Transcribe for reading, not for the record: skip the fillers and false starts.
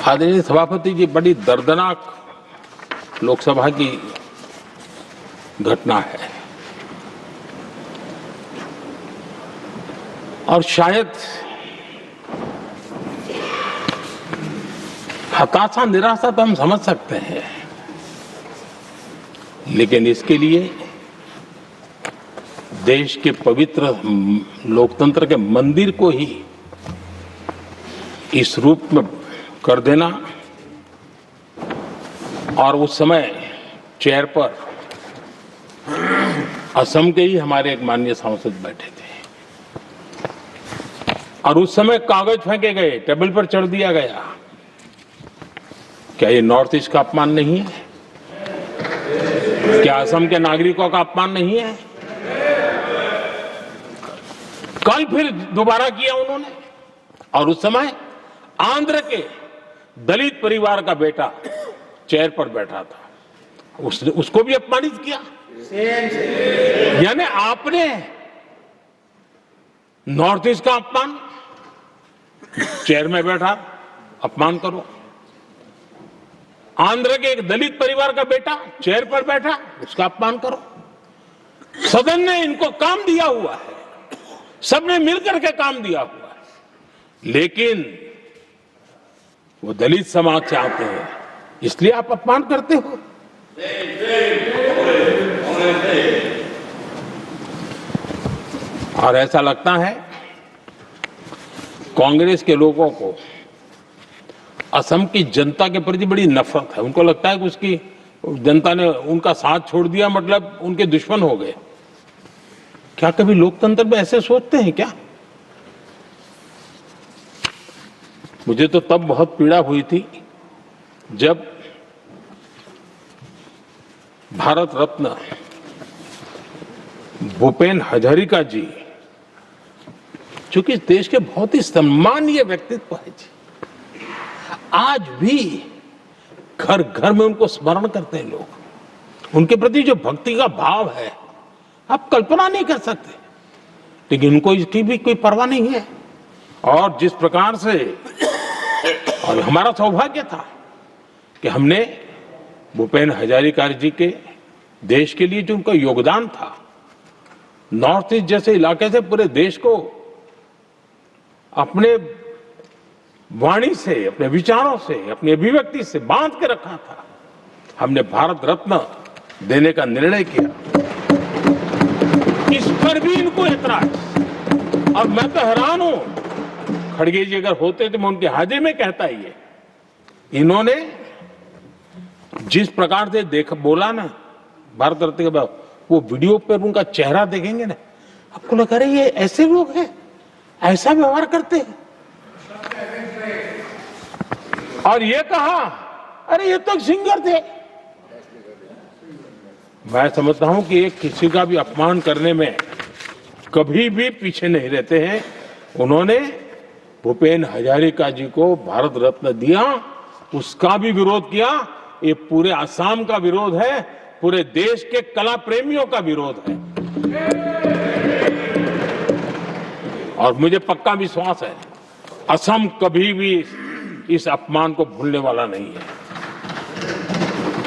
आदरणीय सभापति जी, बड़ी दर्दनाक लोकसभा की घटना है और शायद हताशा निराशा तो हम समझ सकते हैं, लेकिन इसके लिए देश के पवित्र लोकतंत्र के मंदिर को ही इस रूप में कर देना, और उस समय चेयर पर असम के ही हमारे एक माननीय सांसद बैठे थे और उस समय कागज फेंके गए, टेबल पर चढ़ दिया गया। क्या ये नॉर्थ ईस्ट का अपमान नहीं है? क्या असम के नागरिकों का अपमान नहीं है? कल फिर दोबारा किया उन्होंने, और उस समय आंध्र के दलित परिवार का बेटा चेयर पर बैठा था, उसको भी अपमानित किया। यानी आपने नॉर्थ ईस्ट का अपमान, चेयर में बैठा अपमान करो। आंध्र के एक दलित परिवार का बेटा चेयर पर बैठा, उसका अपमान करो। सदन ने इनको काम दिया हुआ है, सबने मिलकर के काम दिया हुआ है, लेकिन वो दलित समाज से आते हैं, इसलिए आप अपमान करते हो। और ऐसा लगता है कांग्रेस के लोगों को असम की जनता के प्रति बड़ी नफरत है। उनको लगता है कि उसकी जनता ने उनका साथ छोड़ दिया, मतलब उनके दुश्मन हो गए। क्या कभी लोकतंत्र में ऐसे सोचते हैं क्या? मुझे तो तब बहुत पीड़ा हुई थी जब भारत रत्न भूपेन हजारिका जी, चूंकि देश के बहुत ही सम्मानीय व्यक्तित्व है जी, आज भी घर घर में उनको स्मरण करते हैं लोग। उनके प्रति जो भक्ति का भाव है आप कल्पना नहीं कर सकते, लेकिन उनको इसकी भी कोई परवाह नहीं है। और जिस प्रकार से, और हमारा सौभाग्य था कि हमने भूपेन हजारिका जी के देश के लिए जो उनका योगदान था, नॉर्थ ईस्ट जैसे इलाके से पूरे देश को अपने वाणी से, अपने विचारों से, अपनी अभिव्यक्ति से बांध के रखा था। हमने भारत रत्न देने का निर्णय किया, इस पर भी इनको ऐतराज। और मैं तो हैरान हूं, खड़गे जी अगर होते तो मैं उनकी हाजिरी में कहता ही है, इन्होंने जिस प्रकार से बोला ना भारत रत्न के बाद, वो वीडियो पर उनका चेहरा देखेंगे ना, आपको लगा रहे ये ऐसे लोग हैं, ऐसा व्यवहार करते हैं। और ये कहा, अरे ये तो सिंगर थे। मैं समझता हूं कि एक किसी का भी अपमान करने में कभी भी पीछे नहीं रहते हैं। उन्होंने भूपेन हजारिका जी को भारत रत्न दिया, उसका भी विरोध किया। ये पूरे असम का विरोध है, पूरे देश के कला प्रेमियों का विरोध है। और मुझे पक्का विश्वास है असम कभी भी इस अपमान को भूलने वाला नहीं है।